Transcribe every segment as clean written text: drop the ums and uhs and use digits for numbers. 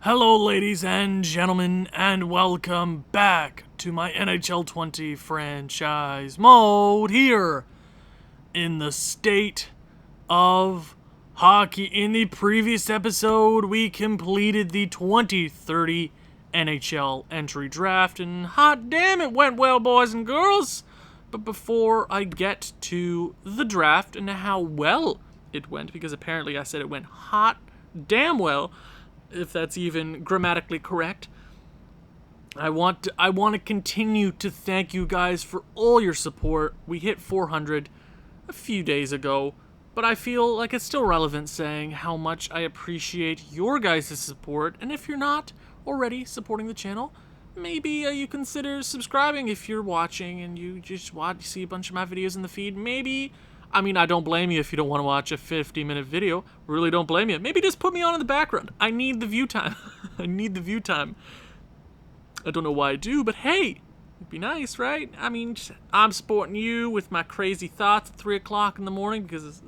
Hello, ladies and gentlemen, and welcome back to my NHL 20 franchise mode here in the state of hockey. In the previous episode, we completed the 2030 NHL entry draft, and hot damn, it went well, boys and girls. But before I get to the draft and how well it went, because apparently I said it went hot damn well, if that's even grammatically correct, I want to continue to thank you guys for all your support. We hit 400 a few days ago, but I feel like it's still relevant saying how much I appreciate your guys' support. And if you're not already supporting the channel, maybe you consider subscribing if you're watching and you just see a bunch of my videos in the feed. Maybe, I mean, I don't blame you if you don't want to watch a 50-minute video. Really don't blame you. Maybe just put me on in the background. I need the view time. I need the view time. I don't know why I do, but hey, it'd be nice, right? I mean, I'm supporting you with my crazy thoughts at 3 o'clock in the morning because it's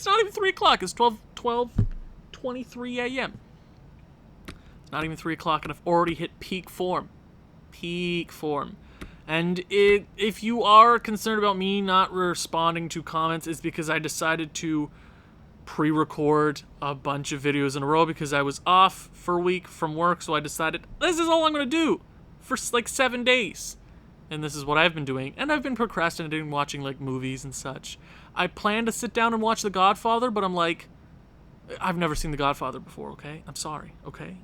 not even 3 o'clock. It's 12:23 a.m. It's not even 3 o'clock, and I've already hit peak form. Peak form. And if you are concerned about me not responding to comments, it's because I decided to pre-record a bunch of videos in a row because I was off for a week from work, so I decided this is all I'm going to do for like 7 days. And this is what I've been doing. And I've been procrastinating watching like movies and such. I plan to sit down and watch The Godfather, but I'm like, I've never seen The Godfather before, okay? I'm sorry, okay?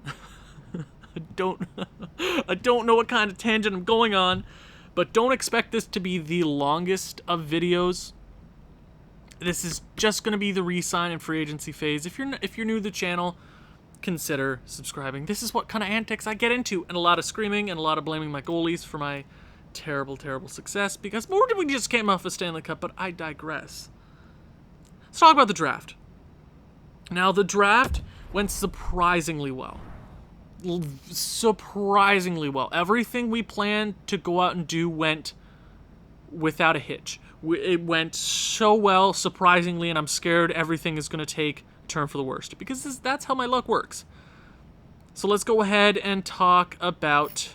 I don't know what kind of tangent I'm going on. But don't expect this to be the longest of videos. This is just going to be the resign and free agency phase. If you're new to the channel, consider subscribing. This is what kind of antics I get into, and a lot of screaming and a lot of blaming my goalies for my terrible, terrible success, because we just came off a Stanley Cup, but I digress. Let's talk about the draft. Now, the draft went surprisingly well. Surprisingly well. Everything we planned to go out and do went without a hitch. It went so well, surprisingly, and I'm scared everything is going to take a turn for the worst, because that's how my luck works. So let's go ahead and talk about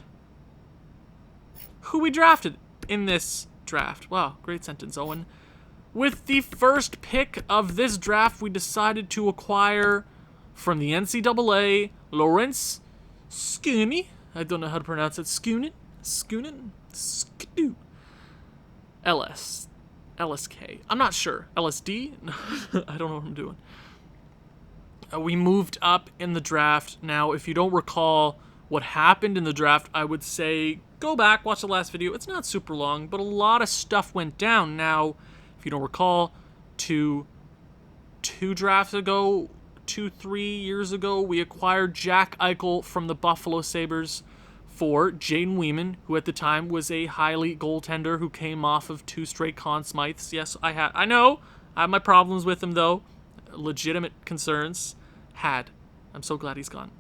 who we drafted in this draft. Wow, great sentence, Owen. With the first pick of this draft, we decided to acquire from the NCAA, Lawrence SKUIN. I don't know how to pronounce it. SKUIN? LSK. I'm not sure. LSD? I don't know what I'm doing. We moved up in the draft. Now, if you don't recall what happened in the draft, I would say go back, watch the last video. It's not super long, but a lot of stuff went down. Now, if you don't recall, two drafts ago, 2-3 years ago, we acquired Jack Eichel from the Buffalo Sabres for Jaden Weeman, who at the time was a highly goaltender who came off of 2 straight Conn Smythes. Yes, I know. I have my problems with him, though. Legitimate concerns. I'm so glad he's gone.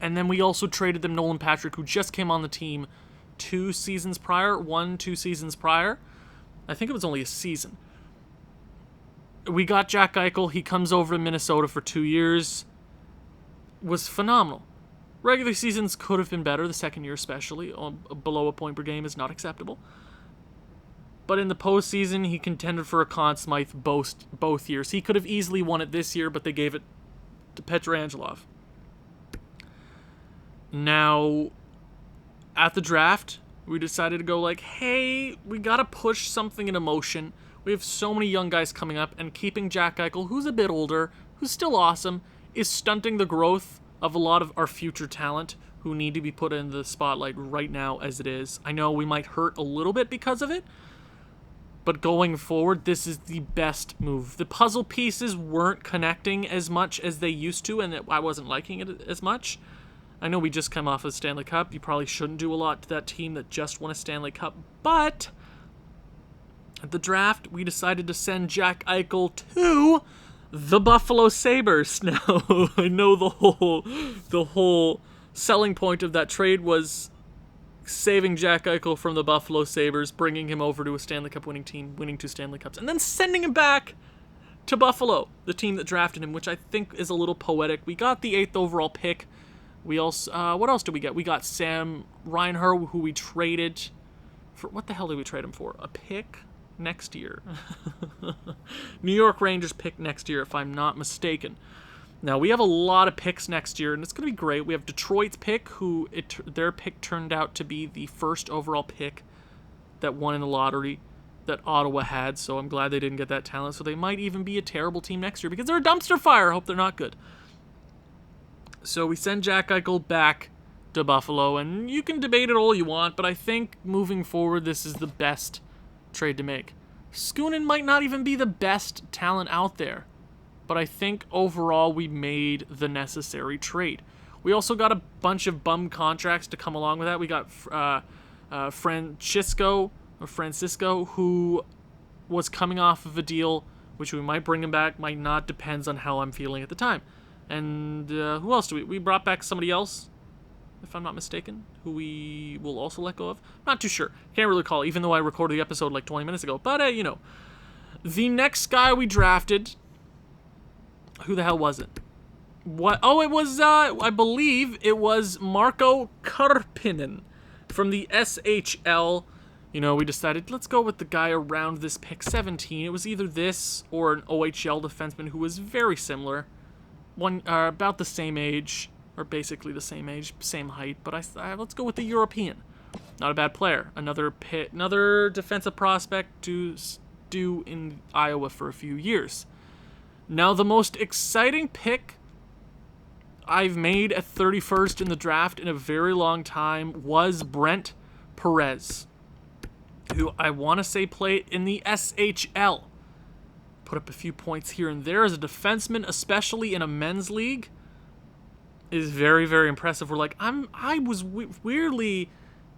And then we also traded them Nolan Patrick, who just came on the team 2 seasons prior. 2 seasons prior. I think it was only a season. We got Jack Eichel. He comes over to Minnesota for 2 years. Was phenomenal. Regular seasons could have been better, the second year especially. Below a point per game is not acceptable. But in the postseason, he contended for a Conn Smythe both years. He could have easily won it this year, but they gave it to Pietrangelo. Now, at the draft, we decided to go like, hey, we got to push something into motion. We have so many young guys coming up, and keeping Jack Eichel, who's a bit older, who's still awesome, is stunting the growth of a lot of our future talent who need to be put in the spotlight right now as it is. I know we might hurt a little bit because of it, but going forward, this is the best move. The puzzle pieces weren't connecting as much as they used to, and I wasn't liking it as much. I know we just come off of the Stanley Cup. You probably shouldn't do a lot to that team that just won a Stanley Cup, but at the draft, we decided to send Jack Eichel to the Buffalo Sabres. Now, I know the whole selling point of that trade was saving Jack Eichel from the Buffalo Sabres, bringing him over to a Stanley Cup winning team, winning 2 Stanley Cups, and then sending him back to Buffalo, the team that drafted him, which I think is a little poetic. We got the 8th overall pick. We also, what else did we get? We got Sam Reinhart, who we traded for, what the hell did we trade him for? A pick next year. New York Rangers pick next year, if I'm not mistaken. Now, we have a lot of picks next year, and it's going to be great. We have Detroit's pick, who their pick turned out to be the 1st overall pick that won in the lottery that Ottawa had, so I'm glad they didn't get that talent. So they might even be a terrible team next year because they're a dumpster fire. I hope they're not good. So we send Jack Eichel back to Buffalo, and you can debate it all you want, but I think moving forward, this is the best trade to make. SKUIN might not even be the best talent out there, but I think overall we made the necessary trade. We also got a bunch of bum contracts to come along with that. We got Francisco, who was coming off of a deal, which we might bring him back, might not, depends on how I'm feeling at the time. And who else do we brought back somebody else, if I'm not mistaken, who we will also let go of? Not too sure. Can't really recall, even though I recorded the episode like 20 minutes ago. But, you know, the next guy we drafted, who the hell was it? What? Oh, it was, I believe it was Marco Karppinen from the SHL. You know, we decided, let's go with the guy around this pick 17. It was either this or an OHL defenseman who was very similar. About the same age, or basically the same age, same height, but let's go with the European. Not a bad player. Another defensive prospect to do in Iowa for a few years. Now, the most exciting pick I've made at 31st in the draft in a very long time was Brent Perez, who I want to say played in the SHL. Put up a few points here and there as a defenseman, especially in a men's league, is very, very impressive. I was weirdly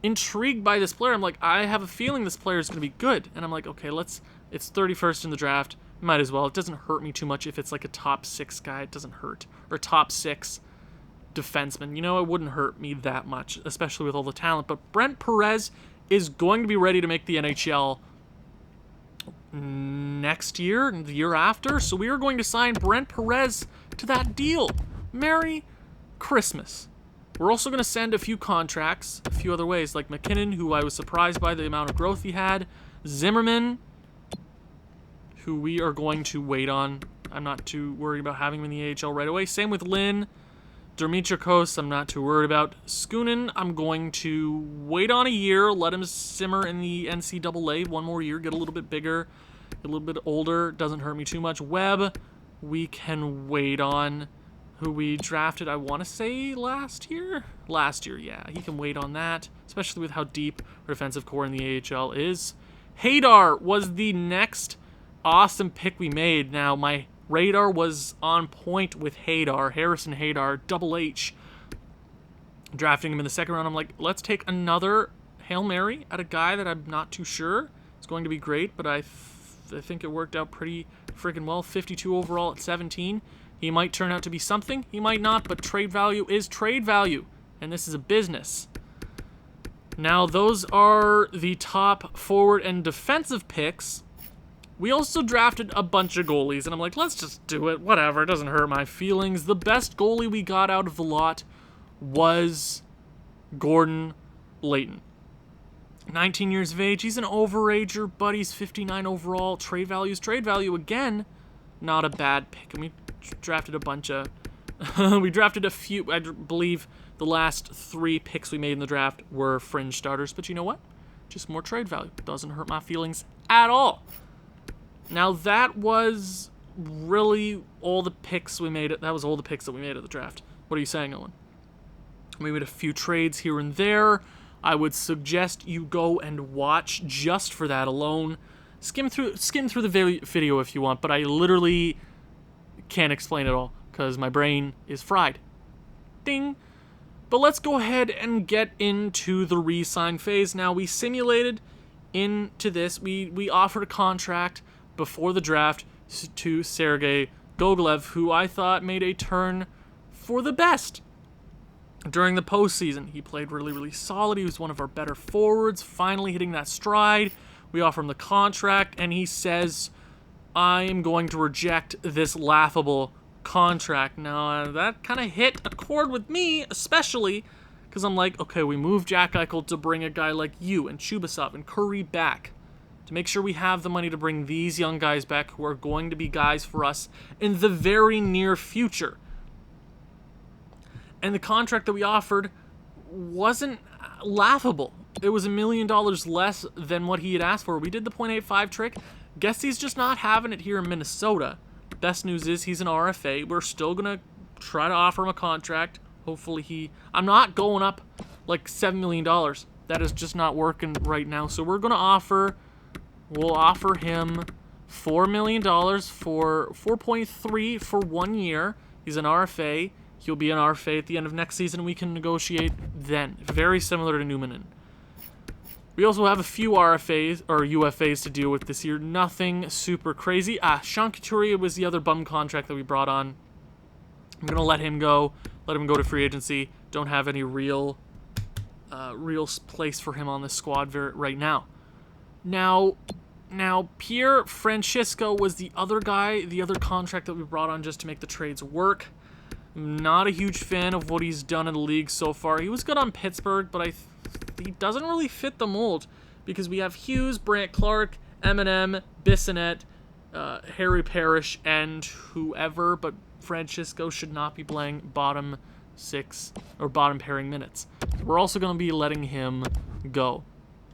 intrigued by this player. I'm like, I have a feeling this player is going to be good. And I'm like, okay, it's 31st in the draft. Might as well. It doesn't hurt me too much if it's like a top 6 guy. It doesn't hurt. Or top 6 defenseman. You know, it wouldn't hurt me that much, especially with all the talent. But Brent Perez is going to be ready to make the NHL next year and the year after. So we are going to sign Brent Perez to that deal. Merry Christmas. We're also going to send a few contracts a few other ways, like McKinnon, who I was surprised by the amount of growth he had. Zimmerman, who we are going to wait on. I'm not too worried about having him in the AHL right away. Same with Lynn. Dimitrikos, I'm not too worried about. SKUIN, I'm going to wait on a year, let him simmer in the NCAA one more year, get a little bit bigger, get a little bit older, doesn't hurt me too much. Webb, we can wait on, who we drafted, I want to say last year? Last year, yeah. He can wait on that, especially with how deep our defensive core in the AHL is. Hadar was the next awesome pick we made. Now, my radar was on point with Hadar, Harrison Hadar, Double H. Drafting him in the 2nd round, I'm like, let's take another Hail Mary at a guy that I'm not too sure is going to be great, but I think it worked out pretty freaking well. 52 overall at 17. He might turn out to be something, he might not, but trade value is trade value, and this is a business. Now, those are the top forward and defensive picks. We also drafted a bunch of goalies, and I'm like, let's just do it. Whatever, it doesn't hurt my feelings. The best goalie we got out of the lot was Gordon Leighton. 19 years of age. He's an overager, but he's 59 overall. Trade value again. Not a bad pick. And we drafted a bunch of... we drafted a few... I believe the last 3 picks we made in the draft were fringe starters. But you know what? Just more trade value. Doesn't hurt my feelings at all. Now, that was really all the picks we made. That was all the picks that we made at the draft. What are you saying, Owen? We made a few trades here and there. I would suggest you go and watch just for that alone. Skim through the video if you want, but I literally can't explain it all because my brain is fried. Ding. But let's go ahead and get into the re-sign phase. Now, we simulated into this. We offered a contract before the draft to Sergei Gogolev, who I thought made a turn for the best during the postseason. He played really, really solid. He was one of our better forwards, finally hitting that stride. We offer him the contract, and he says, I am going to reject this laughable contract. Now, that kind of hit a chord with me, especially because I'm like, okay, we moved Jack Eichel to bring a guy like you and Chubasov and Curry back to make sure we have the money to bring these young guys back who are going to be guys for us in the very near future. And the contract that we offered wasn't laughable. It was $1 million less than what he had asked for. We did the .85 trick. Guess he's just not having it here in Minnesota. Best news is he's an RFA. We're still going to try to offer him a contract. Hopefully I'm not going up like $7 million. That is just not working right now. So we're going to we'll offer him $4 million for 4.3 for 1 year. He's an RFA. He'll be an RFA at the end of next season. We can negotiate then. Very similar to Numanen. We also have a few RFAs or UFAs to deal with this year. Nothing super crazy. Sean Couturier was the other bum contract that we brought on. I'm going to let him go. Let him go to free agency. Don't have any real place for him on this squad right now. Now, Pierre Francisco was the other guy, the other contract that we brought on just to make the trades work. I'm not a huge fan of what he's done in the league so far. He was good on Pittsburgh, but he doesn't really fit the mold because we have Hughes, Brant Clark, Eminem, Bissonnette, Harry Parrish, and whoever, but Francisco should not be playing bottom 6 or bottom pairing minutes. We're also going to be letting him go.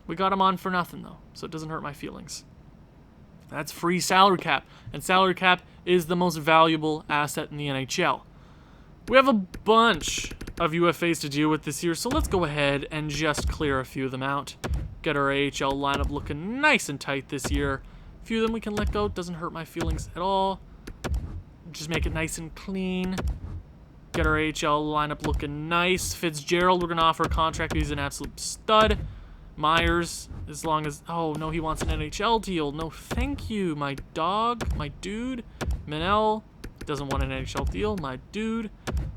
We got him on for nothing, though, so it doesn't hurt my feelings. That's free salary cap, and salary cap is the most valuable asset in the NHL. We have a bunch of UFAs to deal with this year, so let's go ahead and just clear a few of them out. Get our AHL lineup looking nice and tight this year. A few of them we can let go. Doesn't hurt my feelings at all. Just make it nice and clean. Get our AHL lineup looking nice. Fitzgerald, we're going to offer a contract. He's an absolute stud. Myers, as long as... Oh, no, he wants an NHL deal. No, thank you, my dog, my dude. Manel doesn't want an NHL deal, my dude.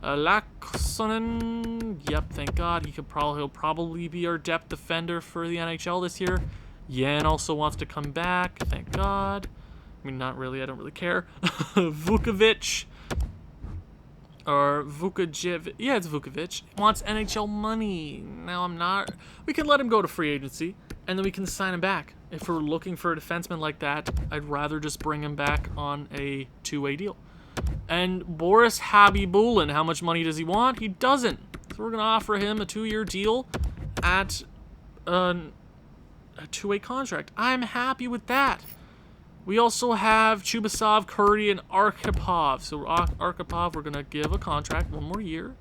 Laaksonen, yep, thank God. He'll probably be our depth defender for the NHL this year. Yan also wants to come back, thank God. I mean, not really, I don't really care. Vukovic. Or Vukovic. Yeah, it's Vukovic. Wants NHL money. Now I'm not... We can let him go to free agency, and then we can sign him back. If we're looking for a defenseman like that, I'd rather just bring him back on a two-way deal. And Boris Habibulin, how much money does he want? He doesn't. So we're going to offer him a 2-year deal at a two-way contract. I'm happy with that. We also have Chubasov, Curry, and Arkhipov. So Arkhipov, we're going to give a contract 1 more year.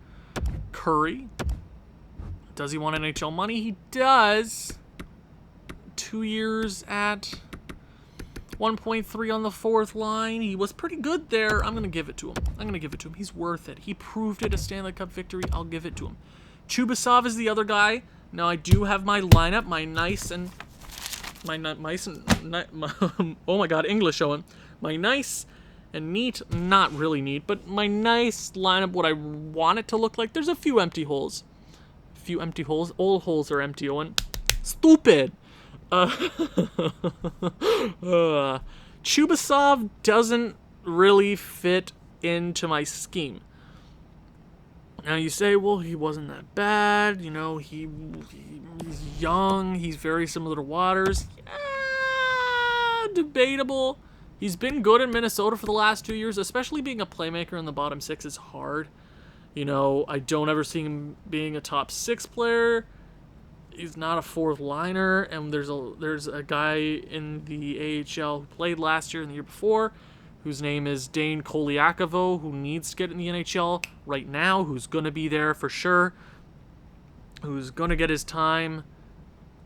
Curry, does he want NHL money? He does. 2 years at 1.3 on the 4th line. He was pretty good there. I'm going to give it to him. He's worth it. He proved it, a Stanley Cup victory. I'll give it to him. Chubasov is the other guy. Now, I do have my lineup, oh my God, English showing. My nice and neat, not really neat, but my nice lineup, what I want it to look like. There's a few empty holes. All holes are empty, Owen. Stupid. Chubasov doesn't really fit into my scheme. Now you say, well, he wasn't that bad. You know, he's young. He's very similar to Waters. Debatable. He's been good in Minnesota for the last 2 years, especially being a playmaker in the bottom 6 is hard. You know, I don't ever see him being a top 6 player. He's not a 4th liner, and there's a guy in the AHL who played last year and the year before, whose name is Dane Koliakovo, who needs to get in the NHL right now, who's going to be there for sure, who's going to get his time.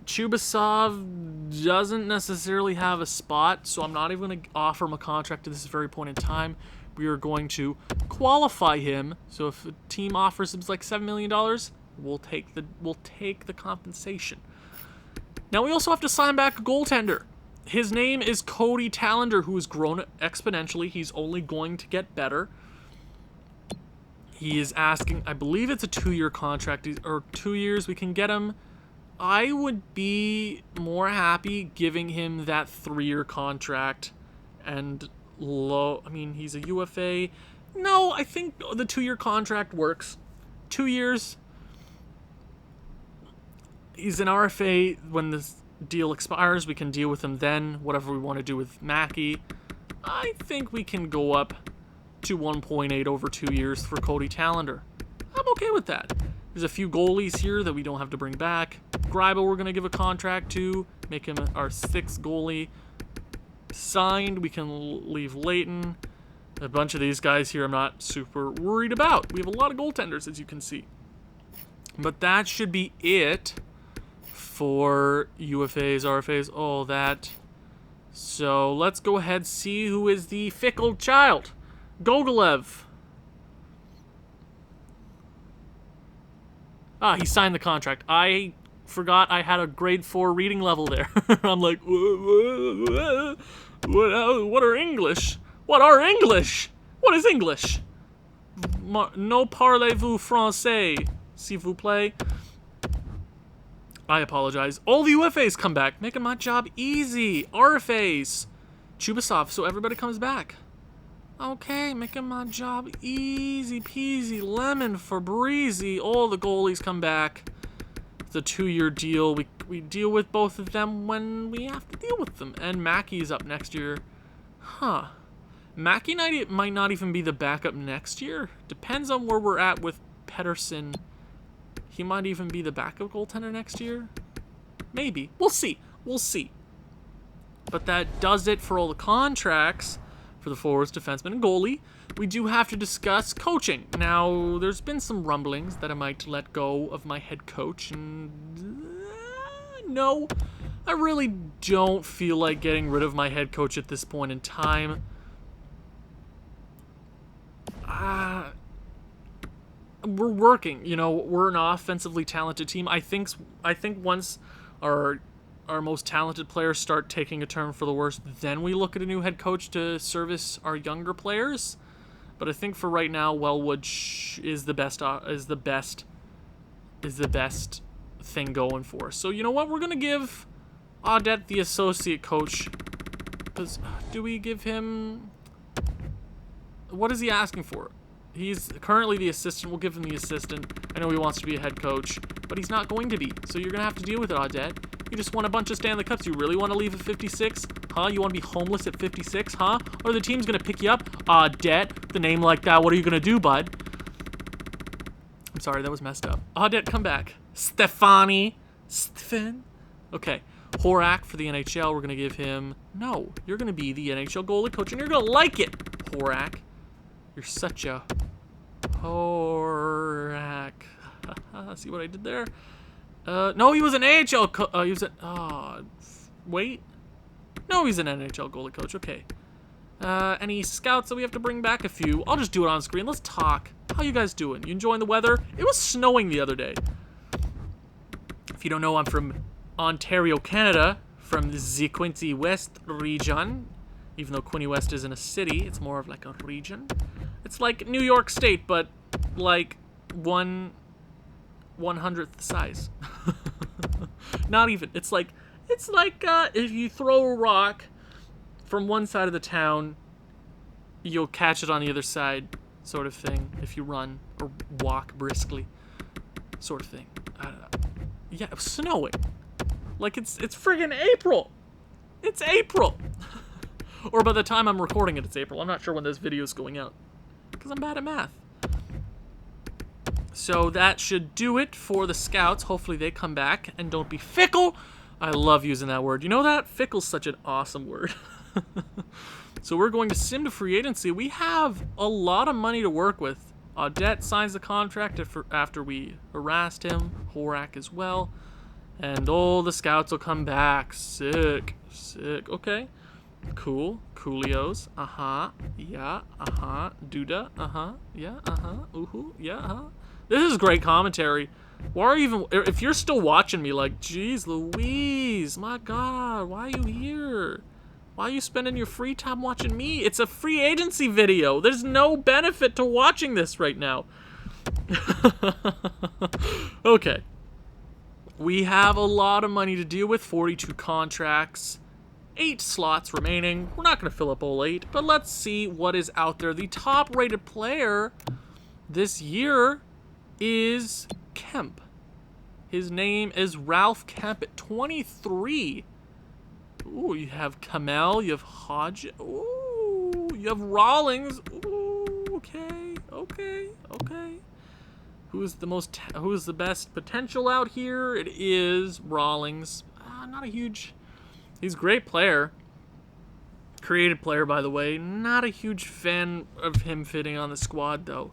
Chubasov doesn't necessarily have a spot, so I'm not even going to offer him a contract at this very point in time. We are going to qualify him, so if a team offers him like $7 million, we'll take the compensation. Now we also have to sign back a goaltender. His name is Cody Tallender, who has grown exponentially. He's only going to get better. He is asking, I believe it's a 2-year contract, or 2 years. We can get him. I would be more happy giving him that 3-year contract and low. I mean, he's a UFA. No, I think the 2-year contract works. 2 years. He's an RFA. When the deal expires, we can deal with him then. Whatever we want to do with Mackey. I think we can go up to 1.8 over 2 years for Cody Tallender. I'm okay with that. There's a few goalies here that we don't have to bring back. Greibo we're going to give a contract to. Make him our 6th goalie. Signed. We can leave Leighton. A bunch of these guys here I'm not super worried about. We have a lot of goaltenders, as you can see. But that should be it for UFAs, RFAs, all that. So let's go ahead and see who is the fickle child. Gogolev. He signed the contract. I forgot I had a grade 4 reading level there. I'm like, what are English? What are English? What is English? No parlez-vous français, s'il vous plaît. I apologize. All the UFAs come back, making my job easy. RFAs. Chubasov, so everybody comes back. Okay, making my job easy peasy, lemon for breezy. All the goalies come back. It's a 2-year deal. We deal with both of them when we have to deal with them. And Mackey's up next year. Huh. Mackey might not even be the backup next year. Depends on where we're at with Pettersson. He might even be the backup goaltender next year. Maybe. We'll see. We'll see. But that does it for all the contracts for the forwards, defenseman, and goalie. We do have to discuss coaching. Now, there's been some rumblings that I might let go of my head coach. And no, I really don't feel like getting rid of my head coach at this point in time. We're working, you know, we're an offensively talented team. I think once our most talented players start taking a turn for the worse, then we look at a new head coach to service our younger players. But I think for right now, Wellwood is the best thing going for us. So you know what? We're gonna give Audette the associate coach. Do we give him? What is he asking for? He's currently the assistant. We'll give him the assistant. I know he wants to be a head coach, but he's not going to be. So you're going to have to deal with it, Audette. You just won a bunch of Stanley Cups. You really want to leave at 56? Huh? You want to be homeless at 56? Huh? Or the team's going to pick you up? Audette. The name like that. What are you going to do, bud? I'm sorry. That was messed up. Audette, come back. Stefan. Okay. Horak for the NHL. We're going to give him... No. You're going to be the NHL goalie coach, and you're going to like it, Horak. You're such a Horak. See what I did there? No, he was an AHL he was an... wait. No, he's an NHL goalie coach. Okay. Any scouts that we have to bring back? A few. I'll just do it on screen. Let's talk. How you guys doing? You enjoying the weather? It was snowing the other day. If you don't know, I'm from Ontario, Canada. From the Quinte West region. Even though Quinte West isn't a city, it's more of like a region. It's like New York State, but like 1/100th size. Not even. It's like if you throw a rock from one side of the town, you'll catch it on the other side, sort of thing. If you run or walk briskly, sort of thing. Yeah, it was snowing. Like it's friggin' April. It's April. Or by the time I'm recording it, it's April. I'm not sure when this video is going out. Because I'm bad at math. So that should do it for the scouts. Hopefully they come back and don't be fickle. I love using that word. You know that? Fickle's such an awesome word. So we're going to sim to free agency. We have a lot of money to work with. Audette signs the contract after we harassed him. Horak as well. And all the scouts will come back. Sick. Sick. Okay. Cool. Coolios. Uh-huh. Yeah. Uh-huh. Duda. Uh-huh. Yeah. Uh-huh. Ooh-hoo. Yeah. Uh-huh. This is great commentary. Why are you even... If you're still watching me, like, geez Louise, my God, why are you here? Why are you spending your free time watching me? It's a free agency video. There's no benefit to watching this right now. Okay. We have a lot of money to deal with. 42 contracts. 8 slots remaining. We're not going to fill up all 8, but let's see what is out there. The top-rated player this year is Kemp. His name is Ralph Kemp at 23. Ooh, you have Kamel, you have Hodge. Ooh, you have Rawlings. Ooh, okay. Who's the best potential out here? It is Rawlings. He's a great player. Creative player, by the way. Not a huge fan of him fitting on the squad, though.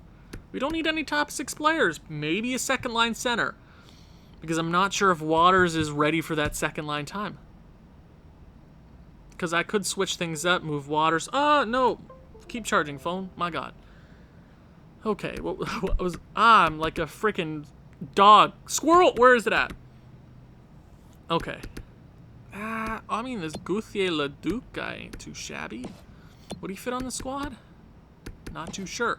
We don't need any top 6 players. Maybe a second-line center. Because I'm not sure if Waters is ready for that second-line time. Because I could switch things up, move Waters. No. Keep charging, phone. My God. Okay, what was... I'm like a freaking dog. Squirrel! Where is it at? Okay. I mean, this Gauthier Leduc guy ain't too shabby. Would he fit on the squad? Not too sure.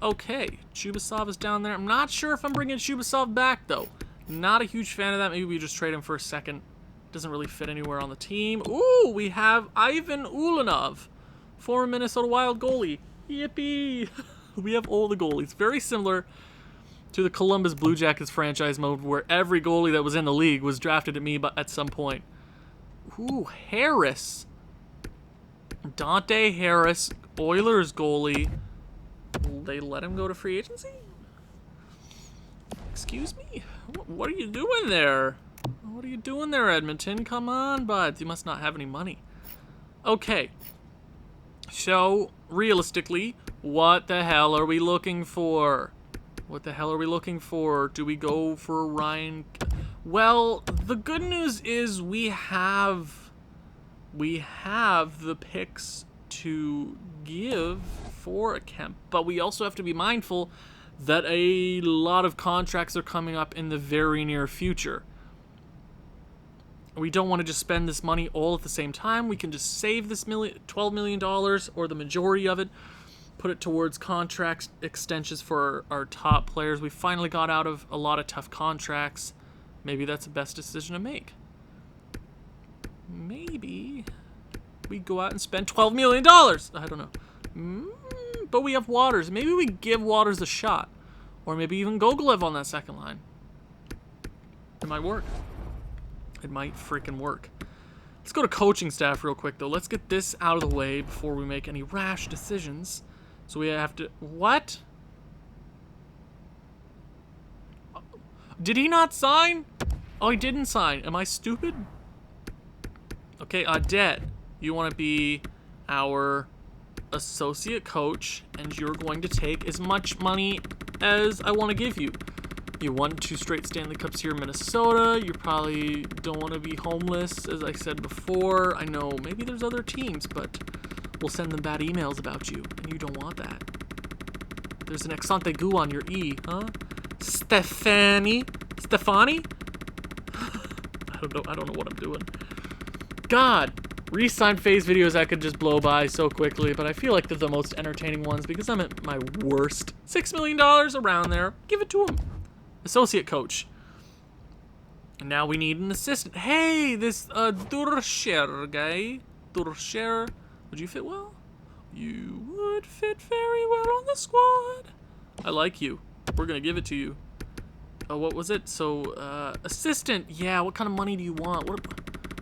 Okay, Shubasov is down there. I'm not sure if I'm bringing Shubasov back, though. Not a huge fan of that. Maybe we just trade him for a second. Doesn't really fit anywhere on the team. Ooh, we have Ivan Ulanov, former Minnesota Wild goalie. Yippee! We have all the goalies. Very similar to the Columbus Blue Jackets franchise mode, where every goalie that was in the league was drafted at me at some point. Ooh, Harris. Dante Harris, Oilers goalie. Will they let him go to free agency? Excuse me? What are you doing there? What are you doing there, Edmonton? Come on, bud. You must not have any money. Okay. So, realistically, what the hell are we looking for? Do we go for Ryan? Well, the good news is we have the picks to give for a Kemp, but we also have to be mindful that a lot of contracts are coming up in the very near future. We don't want to just spend this money all at the same time. We can just save this $12 million, or the majority of it, put it towards contract extensions for our top players. We finally got out of a lot of tough contracts. Maybe that's the best decision to make. Maybe we go out and spend $12 million. I don't know. But we have Waters. Maybe we give Waters a shot. Or maybe even Gogolev on that second line. It might work. It might freaking work. Let's go to coaching staff real quick, though. Let's get this out of the way before we make any rash decisions. So we have to... What? Did he not sign? Oh, he didn't sign. Am I stupid? Okay, Dead. You want to be our associate coach, and you're going to take as much money as I want to give you. You won 2 straight Stanley Cups here in Minnesota. You probably don't want to be homeless, as I said before. I know maybe there's other teams, but we'll send them bad emails about you, and you don't want that. There's an accent aigu on your E, huh? Stefani? I don't know what I'm doing. God, re-sign phase videos I could just blow by so quickly, but I feel like they're the most entertaining ones because I'm at my worst. $6 million around there. Give it to him. Associate coach. And now we need an assistant. Hey, this Durscher guy. Durscher. Would you fit well? You would fit very well on the squad. I like you. We're going to give it to you. Oh, what was it? So, assistant. Yeah, what kind of money do you want?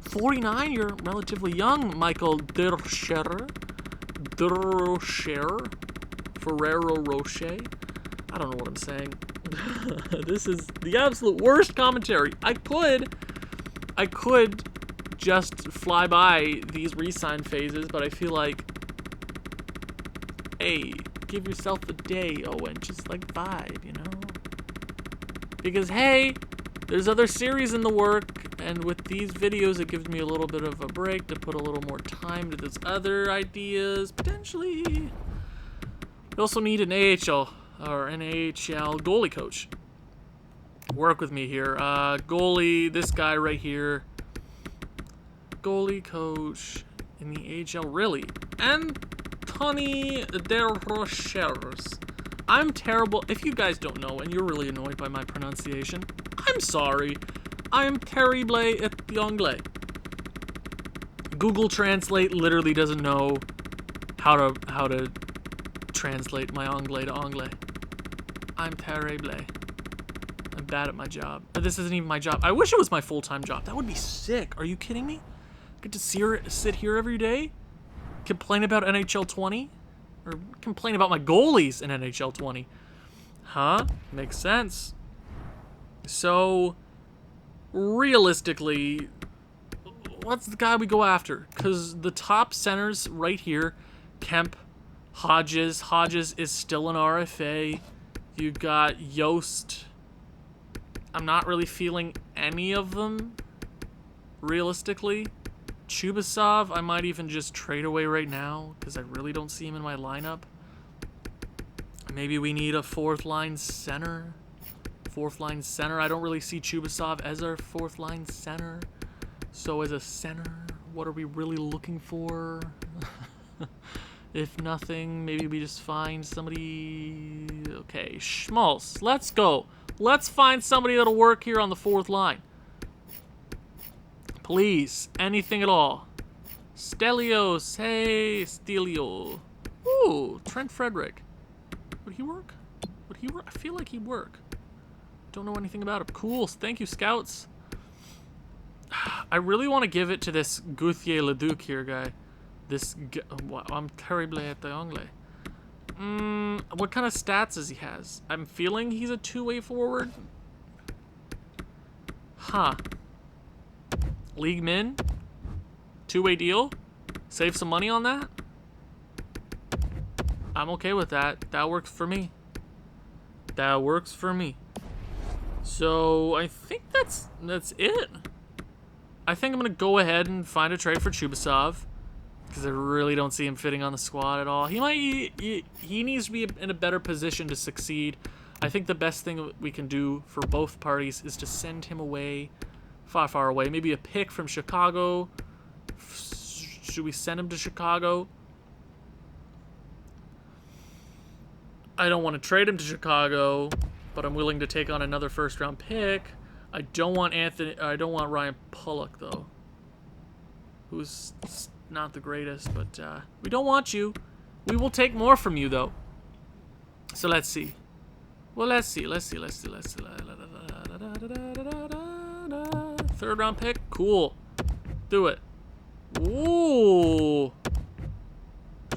49? You're relatively young, Michael Durscher. Ferrero Rocher. I don't know what I'm saying. This is the absolute worst commentary. I could just fly by these re-sign phases, but I feel like, hey, give yourself a day, Owen. Just like vibe, you know? Because, hey, there's other series in the work, and with these videos, it gives me a little bit of a break to put a little more time to those other ideas, potentially. We also need an AHL or NHL goalie coach. Work with me here. Goalie, this guy right here. Goalie coach in the AHL, really. Anthony Desrochers. I'm terrible. If you guys don't know and you're really annoyed by my pronunciation, I'm sorry. I am terrible at the anglais. Google Translate literally doesn't know how to translate my anglais to anglais. I'm terrible. I'm bad at my job. But this isn't even my job. I wish it was my full-time job. That would be sick. Are you kidding me? Get to sit here every day? Complain about NHL 20? Or complain about my goalies in NHL 20? Huh? Makes sense. So, realistically, what's the guy we go after? Because the top centers right here, Kemp, Hodges. Hodges is still an RFA. You've got Yost. I'm not really feeling any of them, realistically. Chubasov, I might even just trade away right now because I really don't see him in my lineup. Maybe we need a fourth-line center. Fourth-line center. I don't really see Chubasov as our fourth-line center. So as a center, what are we really looking for? If nothing, maybe we just find somebody... Okay, SCHMALTZ. Let's go. Let's find somebody that'll work here on the fourth line. Please, anything at all. Stelios. Hey, Stelio. Ooh, Trent Frederick. Would he work? Would he work? I feel like he'd work. Don't know anything about him. Cool. Thank you, scouts. I really want to give it to this Gauthier-Leduc here, guy. This... I'm terrible at the anglais. What kind of stats does he has? I'm feeling he's a two-way forward. Huh. League min? Two-way deal? Save some money on that? I'm okay with that. That works for me. That works for me. So, I think that's it. I think I'm going to go ahead and find a trade for Chubasov. Because I really don't see him fitting on the squad at all. He needs to be in a better position to succeed. I think the best thing we can do for both parties is to send him away, far away. Maybe a pick from Chicago. Should we send him to Chicago? I don't want to trade him to Chicago, but I'm willing to take on another first-round pick. I don't want Ryan Pulock though, who's not the greatest, but we don't want you. We will take more from you though. So let's see. Well, let's see. Third round pick, cool. Do it. Ooh.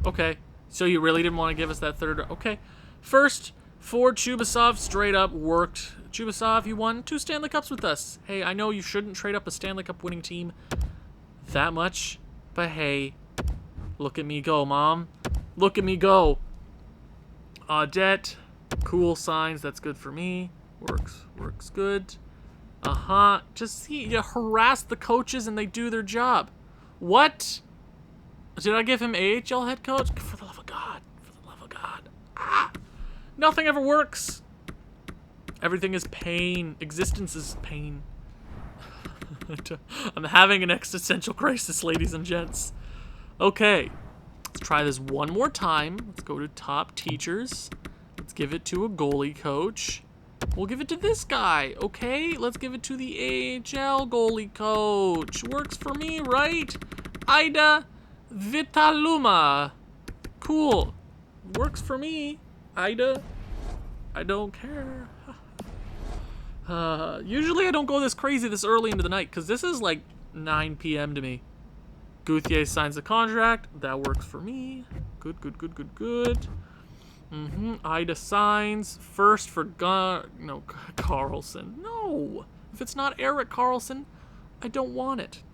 Okay. So you really didn't want to give us that third? Okay. First for Chubasov, straight up worked. Chubasov, you won 2 Stanley Cups with us. Hey, I know you shouldn't trade up a Stanley Cup winning team that much. But hey, look at me go, Mom. Look at me go. Audette, cool signs. That's good for me. Works good. Just see, you harass the coaches and they do their job. What? Did I give him AHL head coach? For the love of God. For the love of God. Ah! Nothing ever works. Everything is pain. Existence is pain. I'm having an existential crisis, ladies and gents. Okay, let's try this one more time. Let's go to top teachers. Let's give it to a goalie coach. We'll give it to this guy, okay? Let's give it to the AHL goalie coach. Works for me, right? Ida Vitaluma. Cool. Works for me. Ida. I don't care. Usually I don't go this crazy this early into the night, because this is like 9 p.m. to me. Gauthier signs the contract. That works for me. Good. Ida signs. First for Carlson. No. If it's not Eric Carlson, I don't want it.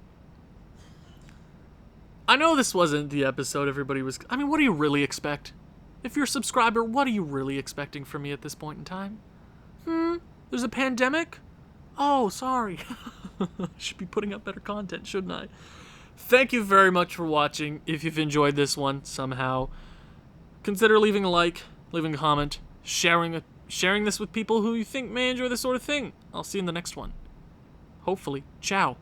I know this wasn't the episode everybody was... I mean, what do you really expect? If you're a subscriber, what are you really expecting from me at this point in time? There's a pandemic? Oh, sorry. Should be putting up better content, shouldn't I? Thank you very much for watching. If you've enjoyed this one somehow, consider leaving a like, leaving a comment, sharing this with people who you think may enjoy this sort of thing. I'll see you in the next one. Hopefully. Ciao.